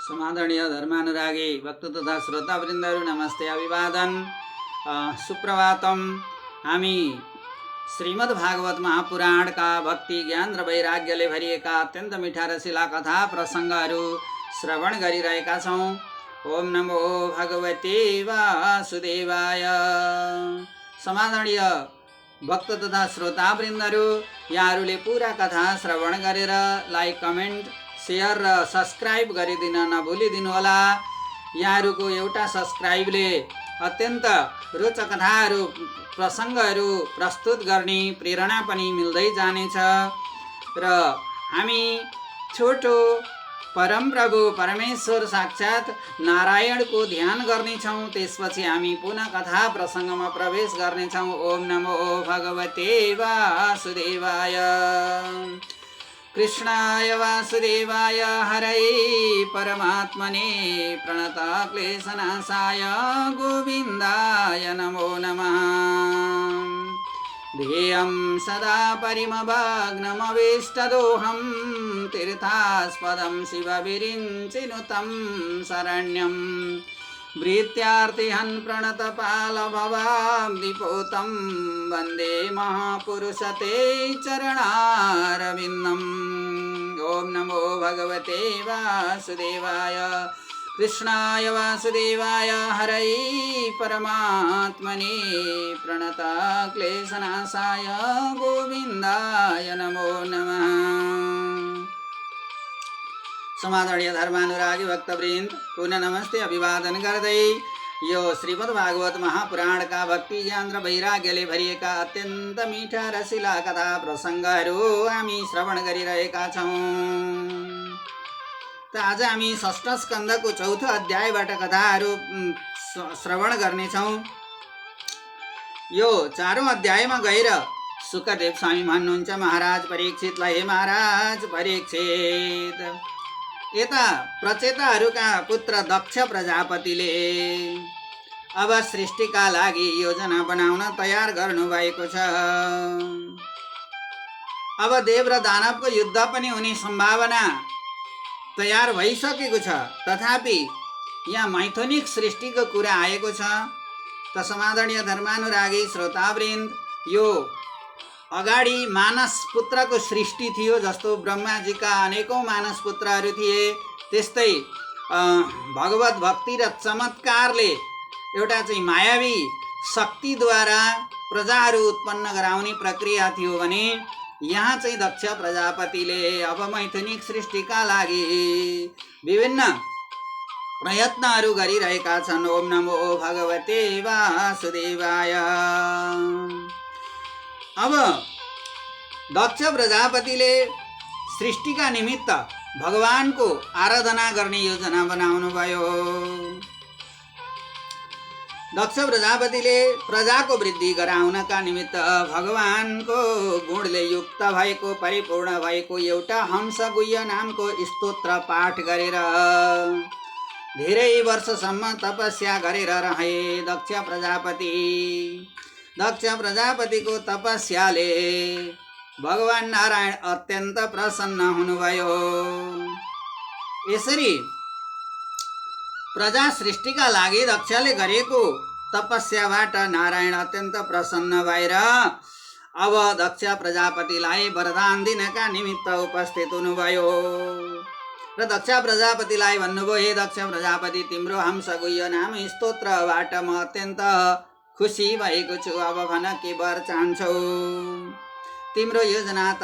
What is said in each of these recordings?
समादरणीय धर्मानुरागी भक्त तथा श्रोतावृन्दहरू नमस्ते अभिवादन सुप्रभातम। हामी श्रीमद् भागवत महापुराण का भक्ति ज्ञान र वैराग्यले भरिएका अत्यन्त मिठा रसिला कथा प्रसङ्गहरू श्रवण गरिरहेका छौँ। ओम नमो भगवते वासुदेवाय। समादरणीय भक्त तथा श्रोतावृन्दहरू, यहाँहरूले पूरा कथा श्रवण गरेर लाइक, कमेन्ट, शेयर र सब्सक्राइब गरिदिन नभुलिदिनुहोला। यहाँहरूको एउटा सब्सक्राइबले अत्यन्त रोचक कथाहरू प्रसङ्गहरू प्रस्तुत गर्ने प्रेरणा पनि मिल्दै जानेछ र हामी छोटो परमप्रभु परमेश्वर साक्षात नारायणको ध्यान गर्नेछौँ। त्यसपछि हामी पुनः कथा प्रसङ्गमा प्रवेश गर्नेछौँ। ओम नमो भगवते वासुदेवाय। कृष्णाय वासुदेवाय हरये परमात्मने प्रणतक्लेशनाशाय गोविन्दाय नमो नमः। ध्येयं सदा परिमभग्नमवेष्टदोहं तीर्थास्पदं शिवविरिञ्चिनुतं शरण्यं भृत्यार्तिहन् प्रणतपालभवाब्धिपोतं वन्दे महापुरुषते चरणारविन्दम्। ओम नमो भगवते वासुदेवाय। कृष्णाय वासुदेवाय हरये परमात्मने प्रणतक्लेशनाशाय गोविन्दाय नमो नमः। समादरणीय धर्मानुरागी भक्तवृन्द, पुनः नमस्ते अभिवादन गर्दै यो श्रीमद् भागवत महापुराण का भक्ति ज्ञान र वैराग्यले भरिएका अत्यन्त मिठा रसिला कथा प्रसङ्गहरू हामी श्रवण गरिरहेका छौँ। त आज हामी षष्ठ स्कन्धको चौथो अध्यायबाट कथाहरू श्रवण गर्नेछौँ। यो चारौँ अध्यायमा गएर सुखदेव स्वामी भन्नुहुन्छ महाराज परीक्षितलाई, हे महाराज परीक्षित, यता प्रचेताहरूका पुत्र दक्ष प्रजापतिले अब सृष्टिका लागि योजना बनाउन तयार गर्नुभएको छ। अब देव र दानवको युद्ध पनि हुने सम्भावना तयार भइसकेको छ। तथापि यहाँ मैथुनिक सृष्टिको कुरा आएको छ। त समादरणीय धर्मानुरागी श्रोतावृन्द, यो अगाडि मानस पुत्रको सृष्टि थियो। जस्तो ब्रह्माजीका अनेकौं मानस पुत्रहरू थिए, त्यस्तै भगवत भक्ति र चमत्कारले एउटा चाहिँ मायावी शक्तिद्वारा प्रजाहरू उत्पन्न गराउने प्रक्रिया थियो भने यहाँ चाहिँ दक्ष प्रजापतिले अब मैथुनिक सृष्टिका लागि विभिन्न प्रयत्नहरू गरिरहेका छन्। ओम नमो भगवते वासुदेवाय। अब दक्ष प्रजापतिले सृष्टिका निमित्त भगवानको आराधना गर्ने योजना बनाउनु भयो। दक्ष प्रजापतिले प्रजाको वृद्धि गराउनका निमित्त भगवानको गुणले युक्त भएको परिपूर्ण भएको एउटा हंसगुह्य नामको स्तोत्र पाठ गरेर धेरै वर्षसम्म तपस्या गरेर रहे दक्ष प्रजापति। दक्ष प्रजापतिको तपस्याले भगवान नारायण अत्यन्त प्रसन्न हुनुभयो। यसरी प्रजा सृष्टिका लागि दक्षले गरेको तपस्याबाट नारायण अत्यन्त प्रसन्न भएर अब दक्ष प्रजापतिलाई वरदान दिनका निमित्त उपस्थित हुनुभयो र दक्ष प्रजापतिलाई भन्नुभयो, हे दक्ष प्रजापति, तिम्रो हंसगुह्य नाम स्तोत्रबाट म अत्यन्त खुसी भएको छु। अब भन के वर चाहन्छौ? तिम्रो योजना त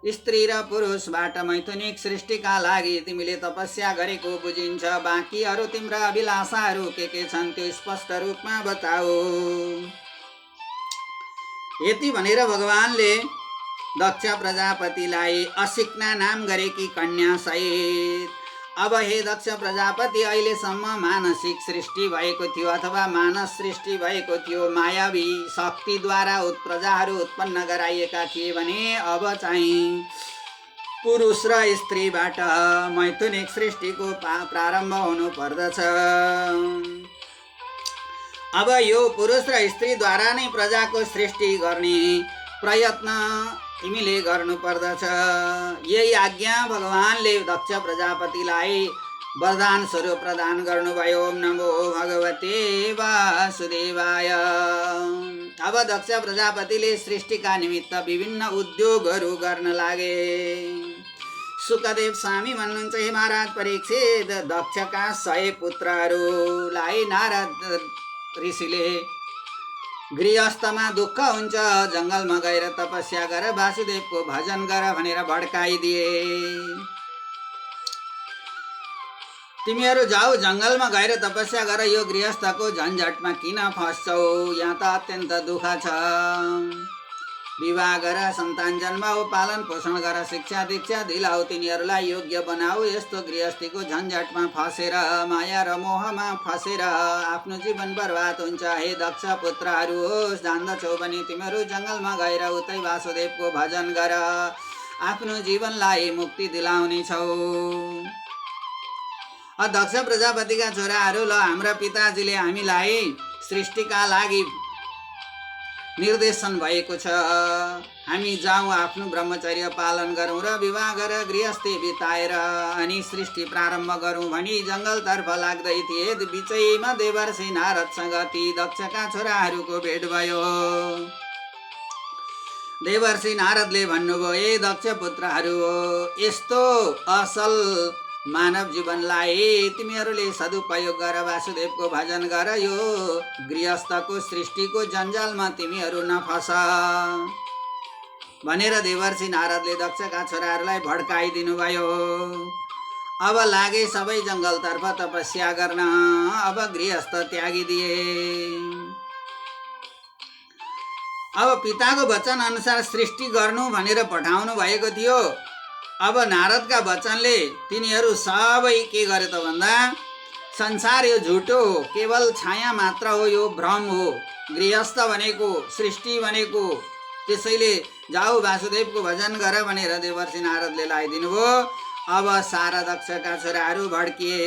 स्त्री र पुरुषबाट मैथुनिक सृष्टिका लागि तिमीले तपस्या गरेको बुझिन्छ। बाँकीहरू तिम्रा अभिलाषाहरू के छन् त्यो स्पष्ट रूपमा बताऊ। यति भनेर भगवानले दक्ष प्रजापतिलाई असिक्ना नाम गरेकी कन्या सहित, अब हे दक्ष प्रजापति, अहिलेसम्म मानसिक सृष्टि भएको थियो अथवा मानस सृष्टि भएको थियो, मायावी शक्तिद्वारा प्रजाहरू उत्पन्न गराइएका थिए भने अब चाहिँ पुरुष र स्त्रीबाट मैथुनिक सृष्टिको प्रारम्भ हुनु पर्दछ। अब यो पुरुष र स्त्रीद्वारा नै प्रजाको सृष्टि गर्ने प्रयत्न तिमीले गर्नुपर्दछ। यही आज्ञा भगवानले दक्ष प्रजापतिलाई वरदान स्वरूप प्रदान गर्नुभयो। ओम नमो भगवते वासुदेवाय। अब दक्ष प्रजापतिले सृष्टिका निमित्त विभिन्न उद्योगहरू गर्न लागे। सुखदेव स्वामी भन्नुहुन्छ, हे महाराज परीक्षित, दक्षका 100 पुत्रहरूलाई नारद ऋषिले गृहस्थमा दुःख हुन्छ, जङ्गलमा गएर तपस्या गर, वासुदेवको भजन गर भनेर भड्काइदिए। तिमीहरू जाऊ जङ्गलमा गएर तपस्या गर, यो गृहस्थको झन्झटमा किन फस्छौ, यहाँ त अत्यन्त दुःख छ। विवाह गर, सन्तान जन्माऊ, पालन पोषण गर, शिक्षा दीक्षा दिलाऊ, तिनीहरूलाई योग्य बनाऊ। यस्तो गृहस्थीको झन्झटमा फसेर, माया र मोहमा फसेर आफ्नो जीवन बर्बाद हुन्छ। हे दक्ष पुत्रहरू, होस् जान्दछौ भने तिमीहरू जङ्गलमा गएर उतै वासुदेवको भजन गर, आफ्नो जीवनलाई मुक्ति दिलाउने छौ। दक्ष प्रजापतिका छोराहरू, ल हाम्रा पिताजीले हामीलाई सृष्टिका लागि निर्देशन भएको छ, हामी जाउँ, आफ्नो ब्रह्मचर्य पालन गरौँ र विवाह गरेर गृहस्थी बिताएर अनि सृष्टि प्रारम्भ गरौँ भनी जङ्गलतर्फ लाग्दै थिए। बिचैमा देवर्षि नारदसँग ती दक्षका छोराहरूको भेट भयो। देवर्षि नारदले भन्नुभयो, ए दक्ष पुत्रहरू, यस्तो असल मानव जीवनलाई तिमीहरूले सदुपयोग गर, वासुदेवको भजन गर, यो गृहस्थको सृष्टिको जन्जालमा तिमीहरू नफस भनेर देवर्षि नारदले दक्षका छोराहरूलाई भड्काइदिनु भयो। अब लागे सबै जङ्गलतर्फ तपस्या गर्न। अब गृहस्थ त्यागिदिए। अब पिताको वचन अनुसार सृष्टि गर्नु भनेर पठाउनु भएको थियो। अब नारदका वचनले तिनीहरू सबै के गरे त भन्दा, संसार यो झुटो हो, केवल छाया मात्र हो, यो भ्रम हो, गृहस्थ भनेको सृष्टि भनेको, त्यसैले जाऊ वासुदेवको भजन गर भनेर देवर्षि नारदले लगाइदिनु भयो। अब सारा दक्षका छोराहरू भड्किए।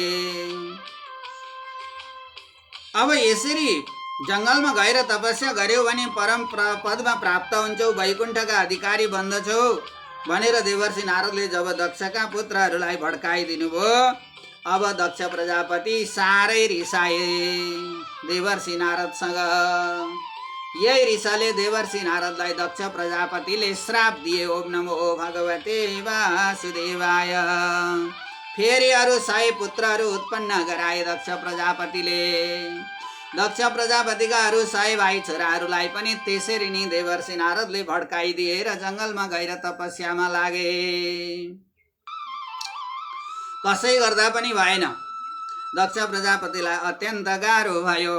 अब यसरी जङ्गलमा गएर तपस्या गर्यौ भने परम पदमा प्राप्त हुन्छौ, वैकुण्ठका अधिकारी बन्दछौ भनेर देवर्षि नारदले जब दक्षका पुत्रहरूलाई भड्काइदिनु भयो, अब दक्ष प्रजापति साह्रै रिसाए देवर्षि नारदसँग। यही रिसाले देवर्षि नारदलाई दक्ष प्रजापतिले श्राप दिए। ओम नमो भगवते वासुदेवाय। फेरि अरू 100 पुत्रहरू उत्पन्न गराए दक्ष प्रजापतिले। दक्ष प्रजापतिका अरू 100 भाइ छोराहरूलाई पनि त्यसरी नै देवर्षि नारदले भड्काइदिएर जङ्गलमा गएर तपस्यामा लागे। कसै गर्दा पनि भएन। दक्ष प्रजापतिलाई अत्यन्त गाह्रो भयो।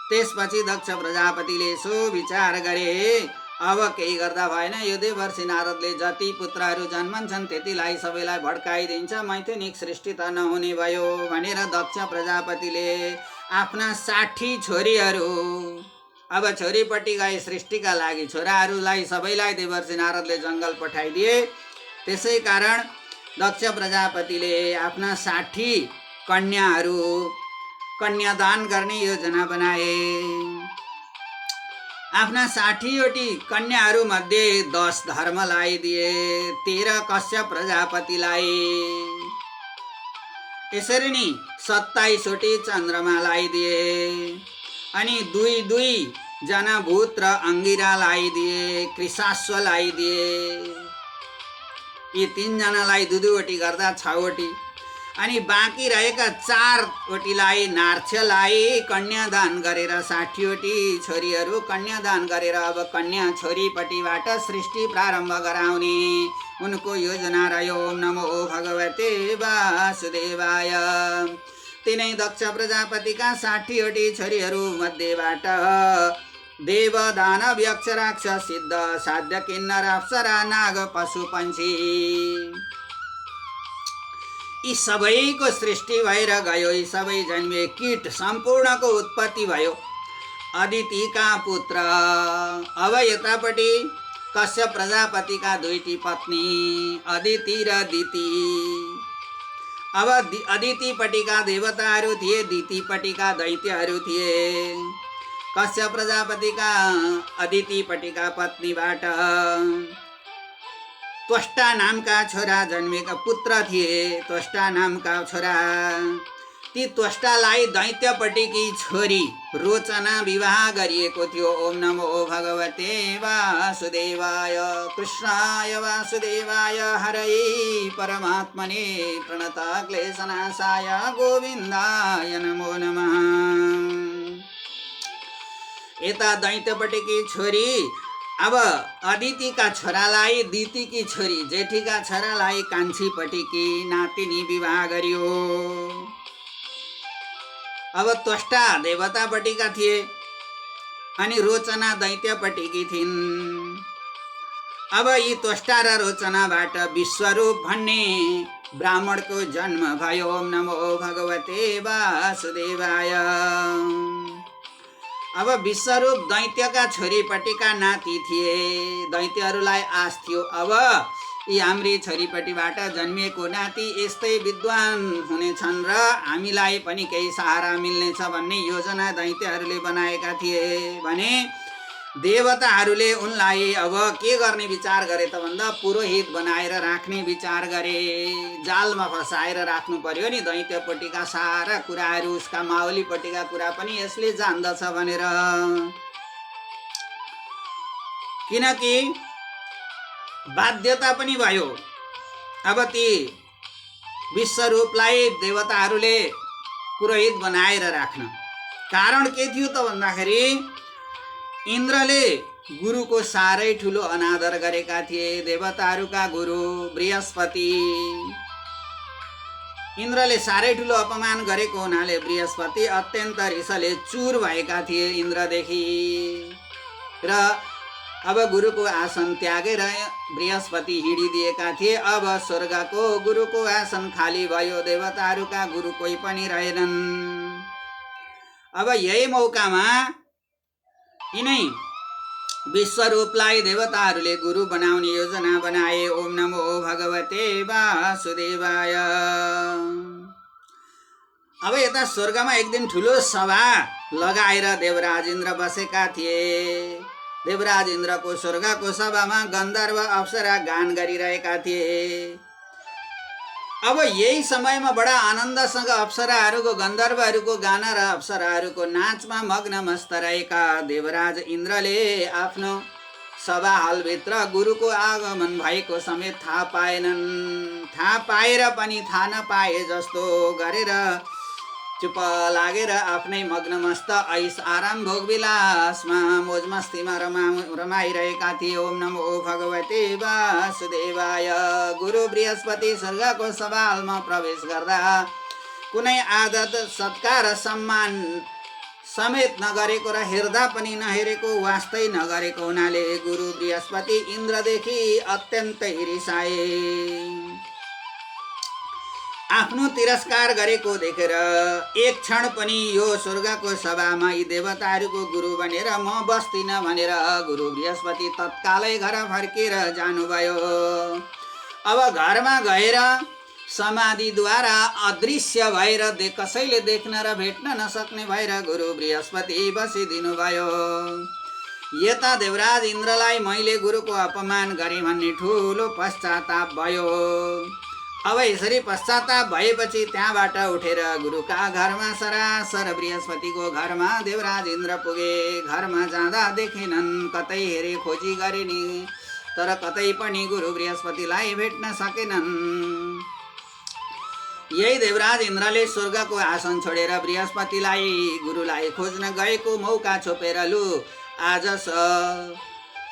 त्यसपछि दक्ष प्रजापतिले सो विचार गरे, अब केही गर्दा भएन, यो देवर्षि नारदले जति पुत्रहरू जन्मन्छन् त्यतिलाई सबैलाई भड्काइदिन्छ, मैथुनिक सृष्टि त नहुने भयो भनेर दक्ष प्रजापतिले आफ्ना 60 छोरीहरू, अब छोरीपट्टि गए सृष्टिका लागि, छोराहरूलाई सबैलाई देवर्षि नारदले जङ्गल पठाइदिए। त्यसै कारण दक्ष प्रजापतिले आफ्ना 60 कन्याहरू कन्यादान गर्ने योजना बनाए। आफ्ना 60वटी कन्याहरू मध्ये 10 धर्मलाई दिए, 13 कश्यप प्रजापतिलाई, यसरी नै 27वटी चन्द्रमालाई दिए अनि 2 जना भूत र अङ्गिरालाई दिए, कृशाश्वलाई दिए। यी 3 जनालाई 2वटी गर्दा 6वटी अनि बाँकी रहेका 4वटीलाई नार्छलाई कन्यादान गरेर 60वटी छोरीहरू कन्यादान गरेर अब कन्या छोरीपट्टिबाट सृष्टि प्रारम्भ गराउने उनको योजना रह्यो। ओम नमो भगवते वासुदेवाय। तिनै दक्ष प्रजापतिका 60वटी छोरीहरू मध्येबाट देव दानव यक्ष राक्षस सिद्ध साध्य किन्नर अप्सरा नाग पशु पंक्षी यी सबैको सृष्टि भएर गयो। यी सबै जन्मिए, कीट सम्पूर्णको उत्पत्ति भयो। अदितिका पुत्र। अब यतापट्टि कश्यप प्रजापतिका 2टी पत्नी अदिति र दिति। अब अदितिपट्टिका देवताहरू थिए, दितिपट्टिका दैत्यहरू थिए। कश्यप प्रजापतिका अदितिपट्टिका पत्नीबाट त्वष्टा नामका छोरा जन्मेका पुत्र थिए। त्वष्टा नामका छोरा, ती त्वष्टालाई दैत्यपट्टिकी छोरी रोचना विवाह गरिएको थियो। ओम नमो भगवते वासुदेवाय कृष्णाय वासुदेवाय हरये परमात्मने प्रणता क्लेशनाशाय गोविन्दाय नमो नमः। यता दैत्यपट्टिकी छोरी अब अदितिका छोरालाई, दितिकी छोरी जेठीका छोरालाई कान्छीपट्टिकी नातिनी विवाह गरियो। अब त्वष्टा देवतापट्टिका थिए अनि रोचना दैत्यपट्टिकी थिइन्। अब यी त्वष्टा र रोचनाबाट विश्वरूप भन्ने ब्राह्मणको जन्म भयो। ओम नमो भगवते वासुदेवाय। अब विश्वरूप दैत्यका छोरीपट्टिका नाति थिए। दैत्यहरूलाई आश थियो अब यी हाम्री छोरीपट्टिबाट जन्मिएको नाति यस्तै विद्वान हुनेछन् र हामीलाई पनि केही सहारा मिल्नेछ भन्ने योजना दैत्यहरूले बनाएका थिए भने देवताहरूले उनलाई अब के गर्ने विचार गरे त भन्दा पुरोहित बनाएर राख्ने विचार गरे। जालमा फसाएर राख्नु पर्यो नि दैत्यपट्टिका सारा कुराहरू, उसका माओलीपट्टिका कुरा पनि यसले जान्दछ भनेर। किनकि बाध्यता पनि भयो अब ती विश्वरूपलाई देवताहरूले पुरोहित बनाएर राख्न। कारण के थियो त भन्दाखेरि इन्द्रले गुरुको साह्रै ठुलो अनादर गरेका थिए। देवताहरूका गुरु बृहस्पति, इन्द्रले साह्रै ठुलो अपमान गरेको हुनाले बृहस्पति अत्यन्त रिसले चुर भएका थिए इन्द्रदेखि। र अब गुरुको आसन त्यागेर बृहस्पति हिँडिदिएका थिए। अब स्वर्गको गुरुको आसन खाली भयो, देवताहरूका गुरु कोही पनि रहेनन्। अब यही मौकामा यिनै विश्वरूपलाई देवताहरूले गुरु बनाउने योजना बनाए। ओम नमो भगवते वासुदेवाय। अब यता स्वर्गमा एक दिन ठुलो सभा लगाएर देवराज इन्द्र बसेका थिए। देवराज इन्द्रको स्वर्गको सभामा गन्धर्व अप्सरा गान गरिरहेका थिए। अब यही समयमा बडा आनन्दसँग अप्सराहरूको, गन्धर्वहरूको गान र अप्सराहरूको नाचमा मग्न मस्त रहेका देवराज इन्द्रले आफ्नो सभा हलभित्र गुरुको आगमन भएको समेत थाहा पाएनन्। थाहा पाएर पनि थाहा नपाए जस्तो गरेर चुप लागेर आफ्नै मग्नमस्त ऐस आराम भोगविलासमा मोजमस्तीमा रमाइरहेका थिए। ओम नमो भगवते वासुदेवाय। गुरु बृहस्पति स्वर्गको सभामा प्रवेश गर्दा कुनै आदत सत्कार सम्मान समेत नगरेको र हेर्दा पनि नहेरेको, वास्तै नगरेको हुनाले गुरु बृहस्पति इन्द्रदेखि अत्यन्तै रिसाए। आफ्नो तिरस्कार गरेको देखेर एक क्षण पनि यो स्वर्गको सभामा यी देवताहरूको गुरु बनेर म बस्दिन भनेर गुरु बृहस्पति तत्कालै घर फर्केर जानुभयो। अब घरमा गएर समाधिद्वारा अदृश्य भएर कसैले देख्न र भेट्न नसक्ने भएर गुरु बृहस्पति बसिदिनु भयो। यता देवराज इन्द्रलाई मैले गुरुको अपमान गरेँ भन्ने ठुलो पश्चाताप भयो। अब यसरी पश्चाताप भएपछि त्यहाँबाट उठेर गुरुका घरमा सरासर बृहस्पतिको घरमा देवराज इन्द्र पुगे। घरमा जाँदा देखेनन्, कतै हेरे खोजी गरे नि, तर कतै पनि गुरु बृहस्पतिलाई भेट्न सकेनन्। यही देवराज इन्द्रले स्वर्गको आसन छोडेर बृहस्पतिलाई, गुरुलाई खोज्न गएको मौका छोपेर लु आज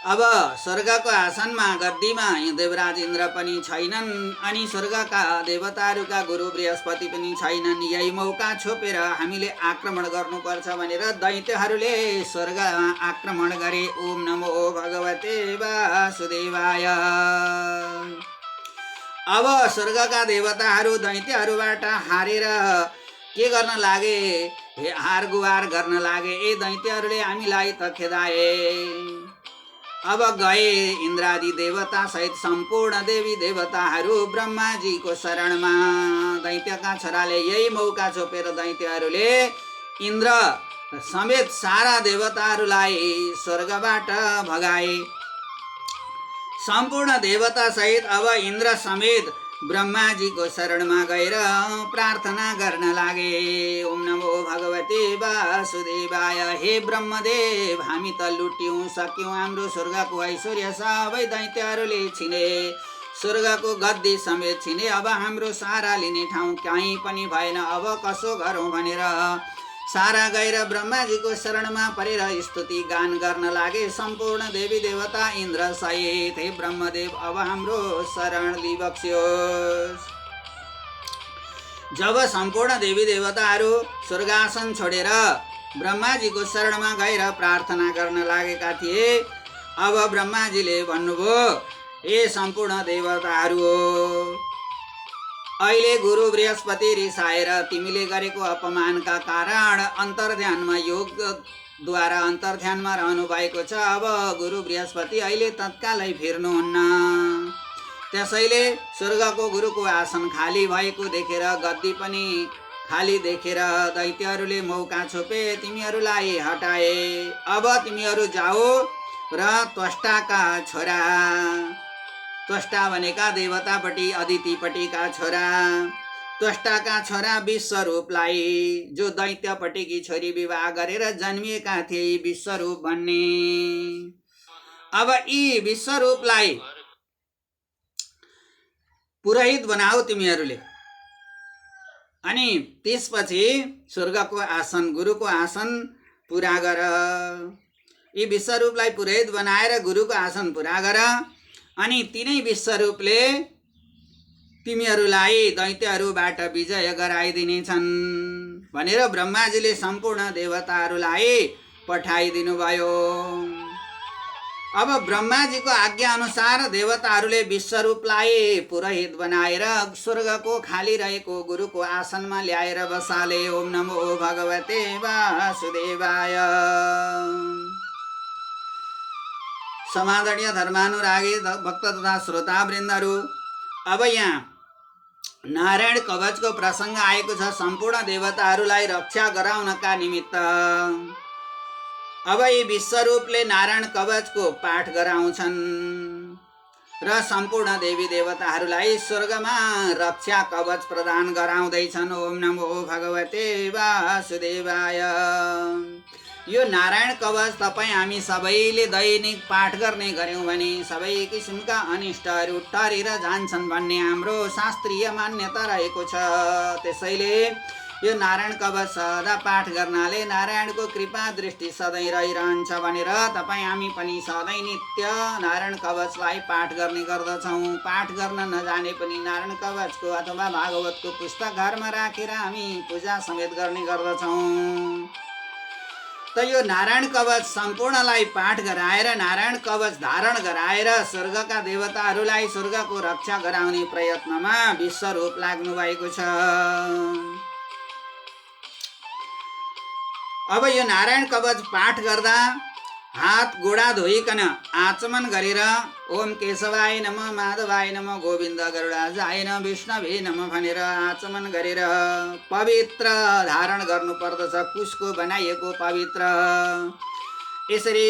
अब स्वर्गको आसनमा गद्दीमा देवराज इन्द्र पनि छैनन् अनि स्वर्गका देवताहरूका गुरु बृहस्पति पनि छैनन्। यही मौका छोपेर हामीले आक्रमण गर्नुपर्छ भनेर दैत्यहरूले स्वर्गमा आक्रमण गरे। ओम नमो भगवते वासुदेवाय। अब स्वर्गका देवताहरू दैत्यहरूबाट हारेर के गर्न लागे? हार गुहार गर्न लागे। ए दैत्यहरूले हामीलाई त खेदाए। अब गए इन्द्रादि देवता सहित सम्पूर्ण देवी देवताहरू ब्रह्माजीको शरणमा। दैत्यका छोराले यही मौका छोपेर दैत्यहरूले इन्द्र समेत सारा देवताहरूलाई स्वर्गबाट भगाए। सम्पूर्ण देवता सहित अब इन्द्र समेत ब्रह्माजीको शरणमा गएर प्रार्थना गर्न लागे। ओम नमो भगवते वासुदेवाय। हे ब्रह्मदेव, हामी त लुट्यौँ सक्यौँ, हाम्रो स्वर्गको ऐश्वर्य सबै दैत्यहरूले छिने, स्वर्गको गद्दी समेत छिने, अब हाम्रो सारा लिने ठाउँ कहीँ पनि भएन, अब कसो गरौँ भनेर सारा गएर ब्रह्माजीको शरणमा परेर स्तुति गान गर्न लागे। सम्पूर्ण देवी देवता इन्द्र सहित, हे ब्रह्मदेव, अब हाम्रो शरण लिबक्स्योस्। जब सम्पूर्ण देवी देवताहरू स्वर्गासन छोडेर ब्रह्माजीको शरणमा गएर प्रार्थना गर्न लागेका थिए, अब ब्रह्माजीले भन्नुभयो, हे सम्पूर्ण देवताहरू, अहिले गुरु बृहस्पति रिसाएर तिमीले गरेको अपमानका कारण अन्तर्ध्यानमा योगद्वारा अन्तर्ध्यानमा रहनु भएको छ। अब गुरु बृहस्पति अहिले तत्कालै फिर्नुहुन्न। त्यसैले स्वर्गको गुरुको आसन खाली भएको देखेर, गद्दी पनि खाली देखेर दैत्यहरूले मौका छोपे, तिमीहरूलाई हटाए। अब तिमीहरू जाओ र त्वष्टाका छोरा, त्वष्टा भनेका देवतापट्टि अदितिपट्टिका छोरा, त्वष्टाका छोरा विश्वरूपलाई, जो दैत्यपट्टिकी छोरी विवाह गरेर जन्मिएका थिए विश्वरूप भन्ने, अब यी विश्वरूपलाई पुरोहित बनाऊ तिमीहरूले। अनि त्यसपछि स्वर्गको आसन, गुरुको आसन पुरा गर। यी विश्वरूपलाई पुरोहित बनाएर गुरुको आसन पुरा गर। अनि तिनै विश्वरूपले तिमीहरूलाई दैत्यहरूबाट विजय गराइदिनेछन् भनेर ब्रह्माजीले सम्पूर्ण देवताहरूलाई पठाइदिनु भयो। अब ब्रह्माजीको आज्ञा अनुसार देवताहरूले विश्वरूपलाई पुरोहित बनाएर स्वर्गको खाली रहेको गुरुको आसनमा ल्याएर बसाले। ओम नमो भगवते वासुदेवाय। समादरणीय धर्मानुरागी भक्त तथा श्रोतावृन्दहरू, अब यहाँ नारायण कवचको प्रसङ्ग आएको छ। सम्पूर्ण देवताहरूलाई रक्षा गराउनका निमित्त अब यी विश्वरूपले नारायण कवचको पाठ गराउँछन् र सम्पूर्ण देवी देवताहरूलाई स्वर्गमा रक्षा कवच प्रदान गराउँदैछन्। ओम नमो भगवते वासुदेवाय। यो नारायण कवच तपाईँ हामी सबैले दैनिक पाठ गर्ने गऱ्यौँ भने सबै किसिमका अनिष्टहरू टरेर जान्छन् भन्ने हाम्रो शास्त्रीय मान्यता रहेको छ। त्यसैले यो नारायण कवच सदा पाठ गर्नाले नारायणको कृपा दृष्टि सधैँ रहिरहन्छ भनेर तपाईँ हामी पनि सधैँ नित्य नारायण कवचलाई पाठ गर्ने गर्दछौँ। पाठ गर्न नजाने पनि नारायण कवचको अथवा भागवतको पुस्तक घरमा राखेर हामी पूजा समेत गर्ने गर्दछौँ। त यो नारायण कवच सम्पूर्णलाई पाठ गराएर, नारायण कवच धारण गराएर स्वर्गका देवताहरूलाई स्वर्गको रक्षा गराउने प्रयत्नमा विश्वरूप लाग्नु भएको छ। अब यो नारायण कवच पाठ गर्दा हात गोडा धोइकन आचमन गरेर ओम केशवाय नमः, माधवाय नमः, गोविन्द गरुडाजाय नमः, विष्णवे नमः भनेर आचमन गरेर पवित्र धारण गर्नुपर्दछ। कुशको बनाइएको पवित्र। यसरी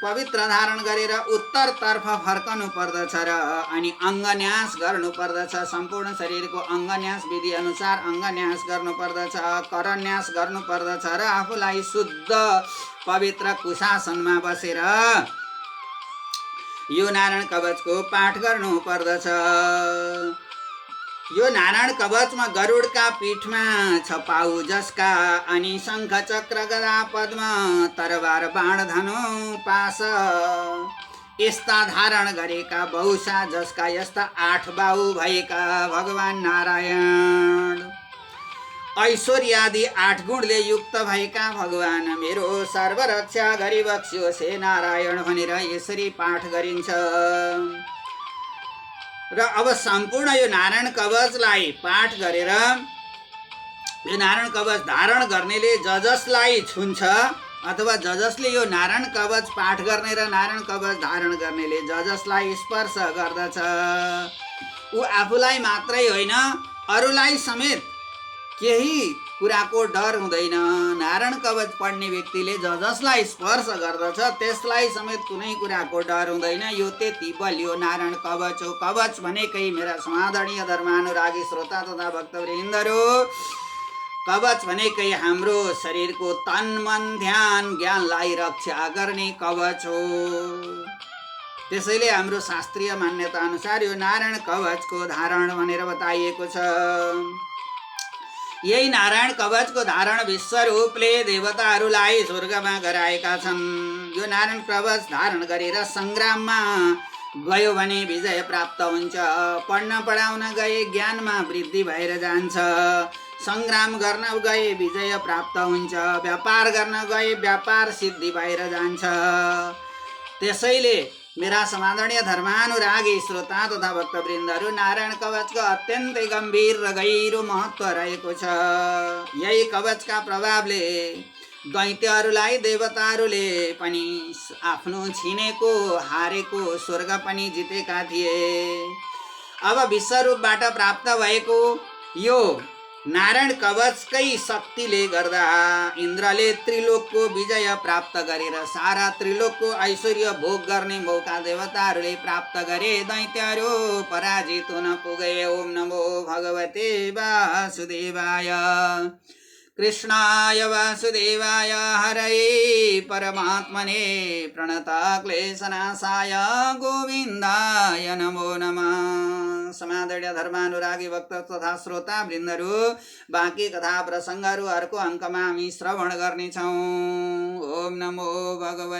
पवित्र धारण गरेर उत्तरतर्फ फर्कनु पर्दछ र अनि अङ्गन्यास गर्नुपर्दछ। सम्पूर्ण शरीरको अङ्गन्यास विधि अनुसार अङ्गन्यास गर्नुपर्दछ, करन्यास गर्नुपर्दछ र आफूलाई शुद्ध पवित्र कुशासनमा बसेर यो नारायण कवचको पाठ गर्नु पर्दछ। यो नारायण कवचमा गरुडका पीठमा छ पाउ जसका, अनि शङ्ख चक्र गदा पद्म तरबार बाण धनु पास यस्ता धारण गरेका बहुशा जसका, यस्ता 8 बाहु भएका भगवान नारायण, ऐश्वर्यादि 8 गुणले युक्त भएका भगवान मेरो सर्वरक्षा गरिबक्स्योस् हे नारायण भनेर यसरी पाठ गरिन्छ। र अब सम्पूर्ण यो नारायण कवचलाई पाठ गरेर यो नारायण कवच धारण गर्नेले जसलाई छुन्छ अथवा जसले यो नारायण कवच पाठ गर्ने र नारायण कवच धारण गर्नेले जसलाई स्पर्श गर्दछ ऊ आफूलाई मात्रै होइन अरूलाई समेत केही कुराको डर हुँदैन। नारायण कवच पढ्ने व्यक्तिले जसलाई स्पर्श गर्दछ त्यसलाई समेत कुनै कुराको डर हुँदैन। यो त्यति बलियो नारायण कवच हो। कवच भनेकै मेरा समादरणीय धर्मानुरागी श्रोता तथा भक्तवृन्दहरू, कवच भनेकै हाम्रो शरीरको तन मन ध्यान ज्ञानलाई रक्षा गर्ने कवच हो। त्यसैले हाम्रो शास्त्रीय मान्यता अनुसार यो नारायण कवचको धारण भनेर बताइएको छ। यही नारायण कवचको धारण विश्वरूपले देवताहरूलाई स्वर्गमा गराएका छन्। यो नारायण कवच धारण गरेर सङ्ग्राममा गयो भने विजय प्राप्त हुन्छ। पढ्न पढाउन गए ज्ञानमा वृद्धि भएर जान्छ। सङ्ग्राम गर्न गए विजय प्राप्त हुन्छ। व्यापार गर्न गए व्यापार सिद्धि भएर जान्छ। त्यसैले मेरा समादरणीय धर्मानुरागी श्रोता तथा भक्तवृन्दहरू, नारायण कवचको अत्यन्तै गम्भीर र गहिरो महत्त्व रहेको छ। यही कवचका प्रभावले दैत्यहरूलाई देवताहरूले पनि आफ्नो छिनेको हारेको स्वर्ग पनि जितेका थिए। अब विश्वरूपबाट प्राप्त भएको यो नारायण कवचकै शक्तिले गर्दा इन्द्रले त्रिलोकको विजय प्राप्त गरेर सारा त्रिलोकको ऐश्वर्य भोग गर्ने मौका देवताहरूले प्राप्त गरे। दैत्यहरू पराजित हुन पुगे। ओम नमो भगवते वासुदेवाय। कृष्णाय वासुदेवाय हरये परमात्मने प्रणतक्लेशनाशाय गोविन्दाय नमो नमः। समादरणीय धर्मानुरागी भक्त तथा श्रोता वृन्दहरू, बाँकी कथा प्रसङ्गहरू अर्को अङ्कमा हामी श्रवण गर्नेछौँ। ओम नमो भगवते